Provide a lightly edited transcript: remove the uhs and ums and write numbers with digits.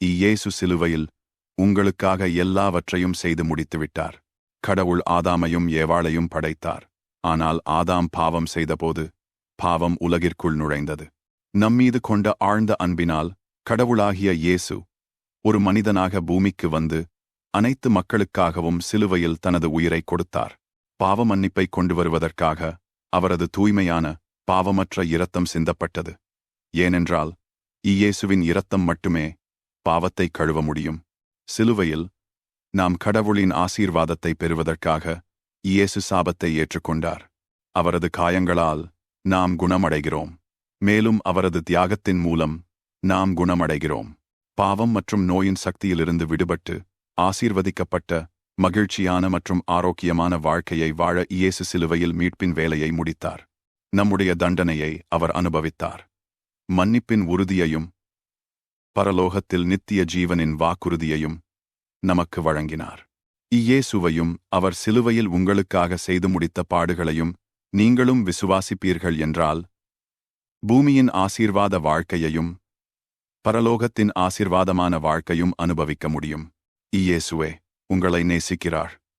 இயேசு சிலுவையில் உங்களுக்காக எல்லாவற்றையும் செய்து முடித்துவிட்டார். கடவுள் ஆதாமையும் ஏவாளையும் படைத்தார். ஆனால் ஆதாம் பாவம் செய்தபோது பாவம் உலகிற்குள் நுழைந்தது. நம்மீது கொண்ட ஆழ்ந்த அன்பினால் கடவுளாகிய இயேசு ஒரு மனிதனாக பூமிக்கு வந்து அனைத்து மக்களுக்காகவும் சிலுவையில் தனது உயிரை கொடுத்தார். பாவ மன்னிப்பை கொண்டு வருவதற்காக அவரது தூய்மையான பாவமற்ற இரத்தம் சிந்தப்பட்டது. ஏனென்றால் இயேசுவின் இரத்தம் மட்டுமே பாவத்தை கழுவ முடியும். சிலுவையில் நாம் கடவுளின் ஆசீர்வாதத்தை பெறுவதற்காக இயேசு சாபத்தை ஏற்றுக்கொண்டார். அவரது காயங்களால் நாம் குணமடைகிறோம். மேலும் அவரது தியாகத்தின் மூலம் நாம் குணமடைகிறோம். பாவம் மற்றும் நோயின் சக்தியிலிருந்து விடுபட்டு ஆசீர்வதிக்கப்பட்ட மகிழ்ச்சியான மற்றும் ஆரோக்கியமான வாழ்க்கையை வாழ இயேசு சிலுவையில் மீட்பின் வேலையை முடித்தார். நம்முடைய தண்டனையை அவர் அனுபவித்தார். மன்னிப்பின் உறுதியையும் பரலோகத்தில் நித்திய ஜீவனின் வாக்குறுதியையும் நமக்கு வழங்கினார். இயேசுவையும் அவர் சிலுவையில் உங்களுக்காக செய்து முடித்த பாடுகளையும் நீங்களும் விசுவாசிப்பீர்கள் என்றால் பூமியின் ஆசீர்வாத வாழ்க்கையையும் பரலோகத்தின் ஆசீர்வாதமான வாழ்க்கையும் அனுபவிக்க முடியும். இயேசுவே உங்களை நேசிக்கிறார்.